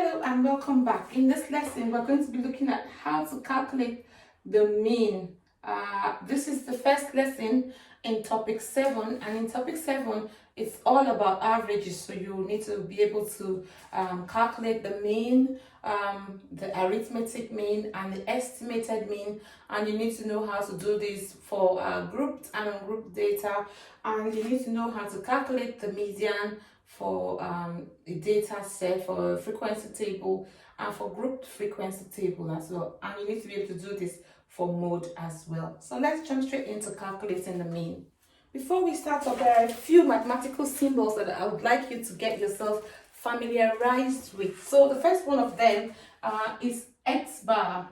Hello and welcome back. In this lesson, we're going to be looking at how to calculate the mean. This is the first lesson in topic 7, and in topic 7, it's all about averages. So you need to be able to calculate the mean, the arithmetic mean, and the estimated mean. And you need to know how to do this for grouped and ungrouped data, and you need to know how to calculate the median for a data set, for a frequency table, and for grouped frequency table as well. And you need to be able to do this for mode as well. So let's jump straight into calculating the mean. Before we start up, there are a few mathematical symbols that I would like you to get yourself familiarized with. So the first one of them is X bar,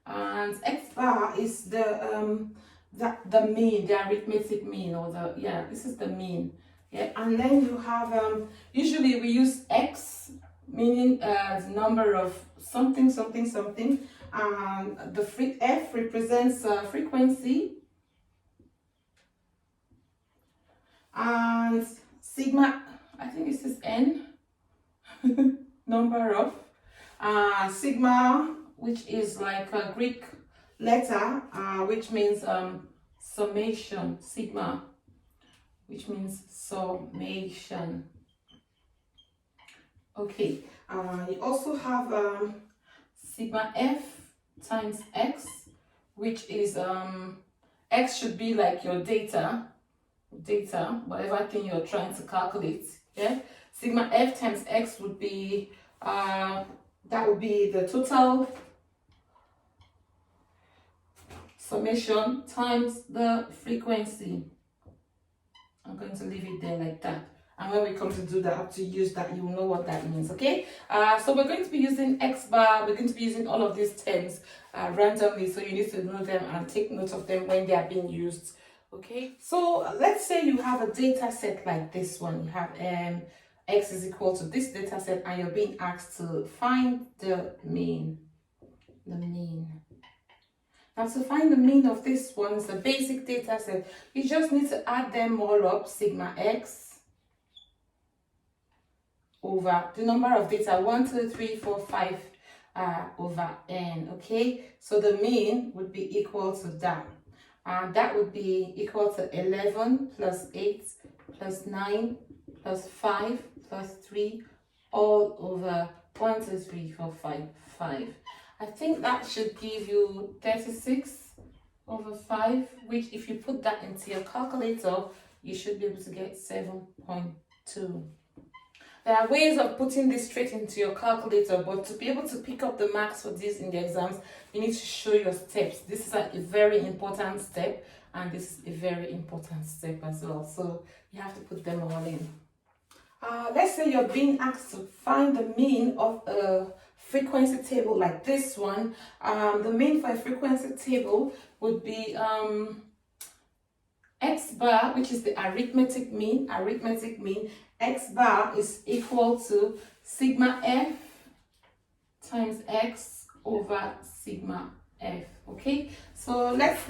and X bar is the mean, the arithmetic mean, or this is the mean. Yeah, and then you have usually we use X, meaning the number of something, and the F represents frequency, and sigma, I think this is N, number of, sigma, which is like a Greek letter, which means summation, sigma, which means summation. Okay, you also have sigma F times X, which is X should be like your data, whatever thing you're trying to calculate. Yeah, sigma F times X would be that would be the total summation times the frequency. I'm going to leave it there like that, and when we come to do that, to use that, you will know what that means. Okay, so we're going to be using X bar, we're going to be using all of these terms randomly, so you need to know them and take note of them when they are being used. Okay, so let's say you have a data set like this one. You have X is equal to this data set, and you're being asked to find the mean. Now, to find the mean of this one, it's a basic data set. You just need to add them all up, sigma X over the number of data, 1, 2, 3, 4, 5 over N. Okay, so the mean would be equal to that. And that would be equal to 11 plus 8 plus 9 plus 5 plus 3 all over 1, 2, 3, 4, 5, 5. I think that should give you 36 over 5, which if you put that into your calculator, you should be able to get 7.2. There are ways of putting this straight into your calculator, but to be able to pick up the marks for this in the exams, you need to show your steps. This is a very important step, and this is a very important step as well. So you have to put them all in. Let's say you're being asked to find the mean of a frequency table like this one. The mean for a frequency table would be X bar, which is the arithmetic mean. X bar is equal to sigma F times X over sigma F. Okay, so let's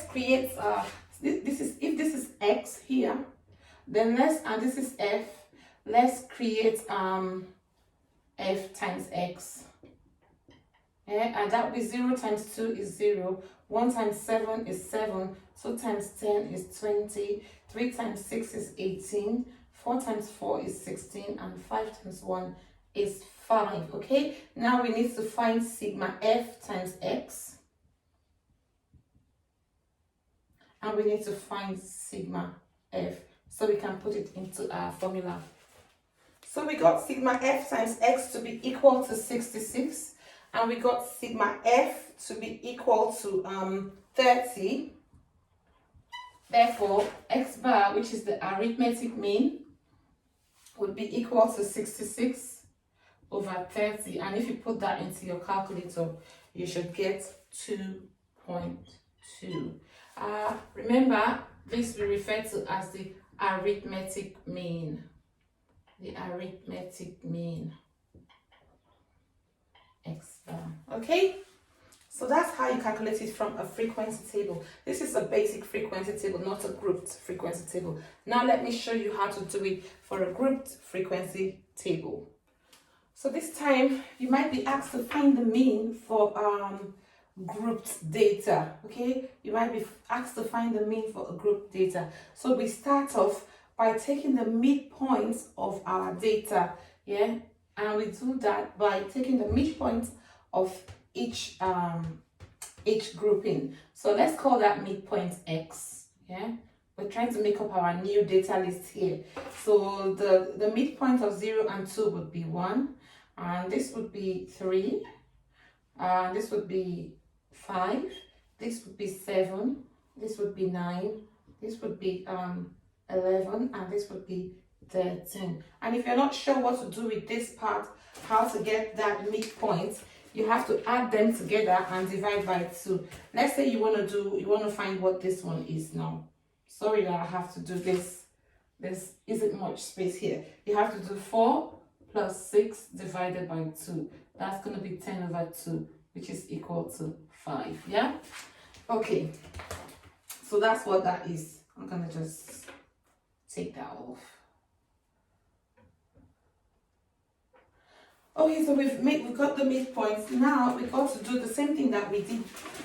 create this is X here, then and this is F. Let's create F times X. Yeah, and that would be 0 times 2 is 0, 1 times 7 is 7, 2 times 10 is 20, 3 times 6 is 18, 4 times 4 is 16, and 5 times 1 is 5. Okay, now we need to find sigma F times X, and we need to find sigma F, so we can put it into our formula. So we got sigma F times X to be equal to 66, and we got sigma F to be equal to 30. Therefore, X bar, which is the arithmetic mean, would be equal to 66 over 30. And if you put that into your calculator, you should get 2.2. Remember, this we refer to as the arithmetic mean. The arithmetic mean, X bar. Okay, so that's how you calculate it from a frequency table. This is a basic frequency table, not a grouped frequency table. Now let me show you how to do it for a grouped frequency table. So this time you might be asked to find the mean for grouped data. Okay, you might be asked to find the mean for a grouped data. So we start off by taking the midpoints of our data, yeah, and we do that by taking the midpoint of each grouping. So let's call that midpoint x, yeah. We're trying to make up our new data list here. So the midpoint of 0 and 2 would be 1, and this would be 3, and this would be 5, this would be 7, this would be 9, this would be 11, and this would be 13. And if you're not sure what to do with this part, how to get that midpoint, you have to add them together and divide by 2. Let's say you want to find what this one is now. Sorry that I have to do this. This isn't much space here. You have to do 4 plus 6 divided by 2. That's going to be 10 over 2, which is equal to 5. Yeah? Okay. So that's what that is. I'm going to just take that off. Okay, so we've got the midpoints. Now we've got to do the same thing that we did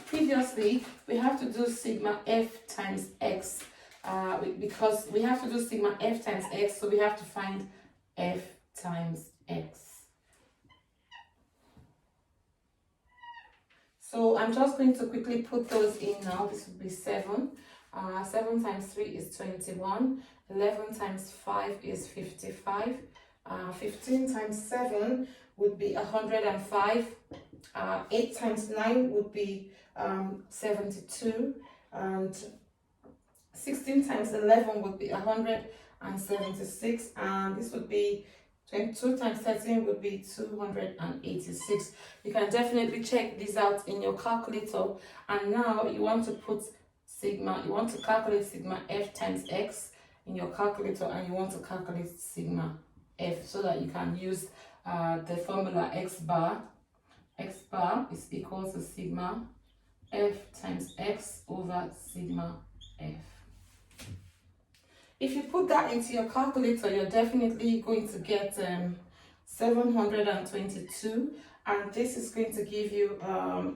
previously. We have to do sigma f times x. Because we have to do sigma f times x, so we have to find f times x. So I'm just going to quickly put those in now. This would be 7. 7 times 3 is 21. 11 times 5 is 55. 15 times 7 would be 105. 8 times 9 would be 72. And 16 times 11 would be 176, and this would be 22 times 13 would be 286. You can definitely check this out in your calculator. And now you want to put sigma, you want to calculate sigma f times x in your calculator, and you want to calculate sigma f so that you can use the formula x bar. X bar is equal to sigma f times x over sigma f. If you put that into your calculator, you're definitely going to get 722, and this is going to give you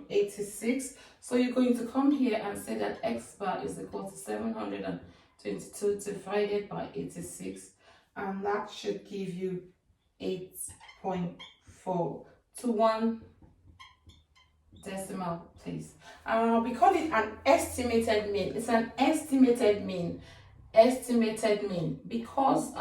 86. So you're going to come here and say that x bar is equal to 722 divided by 86, and that should give you 8.4 to 1 decimal place. We call it an estimated mean. It's an estimated mean. Estimated mean because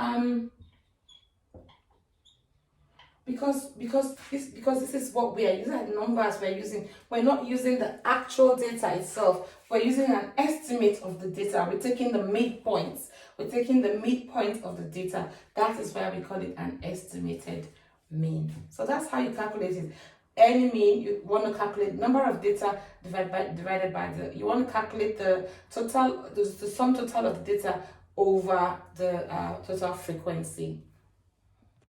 this is what we are using. The numbers we're using, we're not using the actual data itself. We're using an estimate of the data. We're taking the midpoints. We're taking the midpoint of the data. That is why we call it an estimated mean. So that's how you calculate it. Any mean, you want to calculate the number of data divided by the, you want to calculate the total, the sum total of the data over the total frequency.